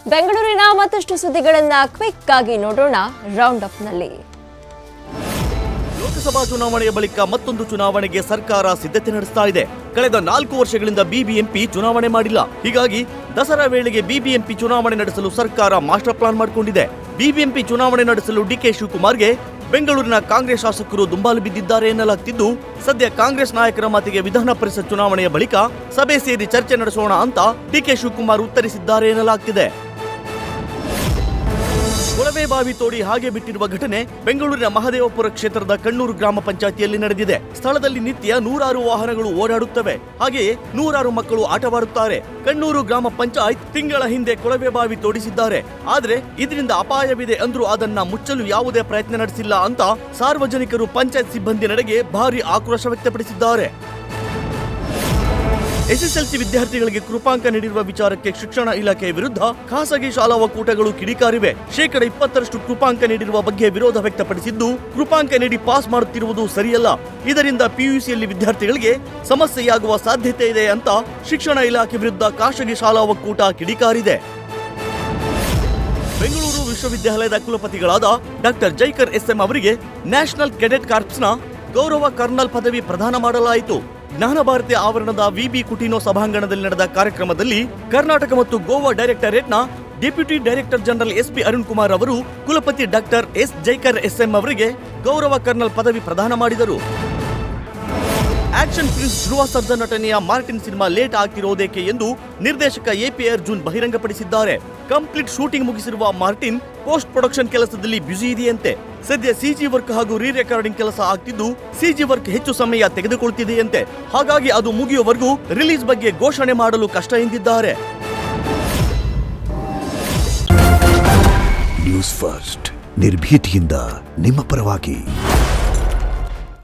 ಬೆಂಗಳೂರಿನ ಮತ್ತಷ್ಟು ಸುದ್ದಿಗಳನ್ನು ಕ್ವಿಕ್ ಆಗಿ ನೋಡೋಣ ರೌಂಡ್ ಅಪ್ ನಲ್ಲಿ. ಲೋಕಸಭಾ ಚುನಾವಣೆಯ ಬಳಿಕ ಮತ್ತೊಂದು ಚುನಾವಣೆಗೆ ಸರ್ಕಾರ ಸಿದ್ಧತೆ ನಡೆಸ್ತಾ ಇದೆ. ಕಳೆದ 4 ವರ್ಷಗಳಿಂದ ಬಿಬಿಎಂಪಿ ಚುನಾವಣೆ ಮಾಡಿಲ್ಲ. ಹೀಗಾಗಿ ದಸರಾ ವೇಳೆಗೆ ಬಿಬಿಎಂಪಿ ಚುನಾವಣೆ ನಡೆಸಲು ಸರ್ಕಾರ ಮಾಸ್ಟರ್ ಪ್ಲಾನ್ ಮಾಡಿಕೊಂಡಿದೆ. ಬಿಬಿಎಂಪಿ ಚುನಾವಣೆ ನಡೆಸಲು ಡಿಕೆ ಶಿವಕುಮಾರ್ಗೆ ಬೆಂಗಳೂರಿನ ಕಾಂಗ್ರೆಸ್ ಶಾಸಕರು ದುಂಬಾಲು ಬಿದ್ದಿದ್ದಾರೆ ಎನ್ನಲಾಗ್ತಿದ್ದು, ಸದ್ಯ ಕಾಂಗ್ರೆಸ್ ನಾಯಕರ ಮಾತಿಗೆ ವಿಧಾನ ಪರಿಷತ್ ಚುನಾವಣೆಯ ಬಳಿಕ ಸಭೆ ಸೇರಿ ಚರ್ಚೆ ನಡೆಸೋಣ ಅಂತ ಡಿಕೆ ಶಿವಕುಮಾರ್ ಉತ್ತರಿಸಿದ್ದಾರೆ ಎನ್ನಲಾಗ್ತಿದೆ. ಕೊಳವೆ ಬಾವಿ ತೋಡಿ ಹಾಗೆ ಬಿಟ್ಟಿರುವ ಘಟನೆ ಬೆಂಗಳೂರಿನ ಮಹದೇವಪುರ ಕ್ಷೇತ್ರದ ಕಣ್ಣೂರು ಗ್ರಾಮ ಪಂಚಾಯಿತಿಯಲ್ಲಿ ನಡೆದಿದೆ. ಸ್ಥಳದಲ್ಲಿ ನಿತ್ಯ ನೂರಾರು ವಾಹನಗಳು ಓಡಾಡುತ್ತವೆ, ಹಾಗೆಯೇ ನೂರಾರು ಮಕ್ಕಳು ಆಟವಾಡುತ್ತಾರೆ. ಕಣ್ಣೂರು ಗ್ರಾಮ ಪಂಚಾಯತ್ ತಿಂಗಳ ಹಿಂದೆ ಕೊಳವೆ ಬಾವಿ ತೋಡಿಸಿದ್ದಾರೆ. ಆದ್ರೆ ಇದರಿಂದ ಅಪಾಯವಿದೆ ಅಂದ್ರೂ ಅದನ್ನ ಮುಚ್ಚಲು ಯಾವುದೇ ಪ್ರಯತ್ನ ನಡೆಸಿಲ್ಲ ಅಂತ ಸಾರ್ವಜನಿಕರು ಪಂಚಾಯತ್ ಸಿಬ್ಬಂದಿ ನಡೆಗೆ ಭಾರಿ ಆಕ್ರೋಶ ವ್ಯಕ್ತಪಡಿಸಿದ್ದಾರೆ. ಎಸ್ಎಸ್ಎಲ್ಸಿ ವಿದ್ಯಾರ್ಥಿಗಳಿಗೆ ಕೃಪಾಂಕ ನೀಡಿರುವ ವಿಚಾರಕ್ಕೆ ಶಿಕ್ಷಣ ಇಲಾಖೆ ವಿರುದ್ಧ ಖಾಸಗಿ ಶಾಲಾ ಒಕ್ಕೂಟಗಳು ಕಿಡಿಕಾರಿವೆ. 20% ಕೃಪಾಂಕ ನೀಡಿರುವ ಬಗ್ಗೆ ವಿರೋಧ ವ್ಯಕ್ತಪಡಿಸಿದ್ದು, ಕೃಪಾಂಕ ನೀಡಿ ಪಾಸ್ ಮಾಡುತ್ತಿರುವುದು ಸರಿಯಲ್ಲ, ಇದರಿಂದ ಪಿಯುಸಿಯಲ್ಲಿ ವಿದ್ಯಾರ್ಥಿಗಳಿಗೆ ಸಮಸ್ಯೆಯಾಗುವ ಸಾಧ್ಯತೆ ಇದೆ ಅಂತ ಶಿಕ್ಷಣ ಇಲಾಖೆ ವಿರುದ್ಧ ಖಾಸಗಿ ಶಾಲಾ ಒಕ್ಕೂಟ ಕಿಡಿಕಾರಿದೆ. ಬೆಂಗಳೂರು ವಿಶ್ವವಿದ್ಯಾಲಯದ ಕುಲಪತಿಗಳಾದ ಡಾಕ್ಟರ್ ಜೈಕರ್ ಎಸ್ಎಂ ಅವರಿಗೆ ನ್ಯಾಷನಲ್ ಕೆಡೆಟ್ ಕಾರ್ಪ್ಸ್ನ ಗೌರವ ಕರ್ನಲ್ ಪದವಿ ಪ್ರದಾನ ಮಾಡಲಾಯಿತು. ಜ್ಞಾನ ಭಾರತಿ ಆವರಣದ ವಿಬಿ ಕುಟಿನೋ ಸಭಾಂಗಣದಲ್ಲಿ ನಡೆದ ಕಾರ್ಯಕ್ರಮದಲ್ಲಿ ಕರ್ನಾಟಕ ಮತ್ತು ಗೋವಾ ಡೈರೆಕ್ಟರೇಟ್ನ deputy director general SP Arun Kumar ಅವರು ಕುಲಪತಿ ಡಾಕ್ಟರ್ ಎಸ್ ಜೈಕರ್ ಎಸ್ಎಂ ಅವರಿಗೆ ಗೌರವ ಕರ್ನಲ್ ಪದವಿ ಪ್ರದಾನ ಮಾಡಿದರು. ಆಕ್ಷನ್ ಪ್ರಿನ್ಸ್ ಧ್ರುವ ಸರ್ಜಾ ನಟನೆಯ ಮಾರ್ಟಿನ್ ಸಿನಿಮಾ ಲೇಟ್ ಆಗ್ತಿರೋದೇಕೆ ಎಂದು ನಿರ್ದೇಶಕ ಎಪಿ ಅರ್ಜುನ್ ಬಹಿರಂಗಪಡಿಸಿದ್ದಾರೆ. ಕಂಪ್ಲೀಟ್ ಶೂಟಿಂಗ್ ಮುಗಿಸಿರುವ ಮಾರ್ಟಿನ್ ಪೋಸ್ಟ್ ಪ್ರೊಡಕ್ಷನ್ ಕೆಲಸದಲ್ಲಿ ಬ್ಯುಸಿ ಇದೆಯಂತೆ. ಸದ್ಯ ಸಿಜಿ ವರ್ಕ್ ಹಾಗೂ ರೀ ರೆಕಾರ್ಡಿಂಗ್ ಕೆಲಸ ಆಗ್ತಿದ್ದು, ಸಿಜಿ ವರ್ಕ್ ಹೆಚ್ಚು ಸಮಯ ತೆಗೆದುಕೊಳ್ತಿದೆಯಂತೆ. ಹಾಗಾಗಿ ಅದು ಮುಗಿಯುವವರೆಗೂ ರಿಲೀಸ್ ಬಗ್ಗೆ ಘೋಷಣೆ ಮಾಡಲು ಕಷ್ಟ ಎಂದಿದ್ದಾರೆ. ನ್ಯೂಸ್ ಫಸ್ಟ್ ನಿರ್ಭೀತಿಯಿಂದ ನಿಮ್ಮ ಪರವಾಗಿ.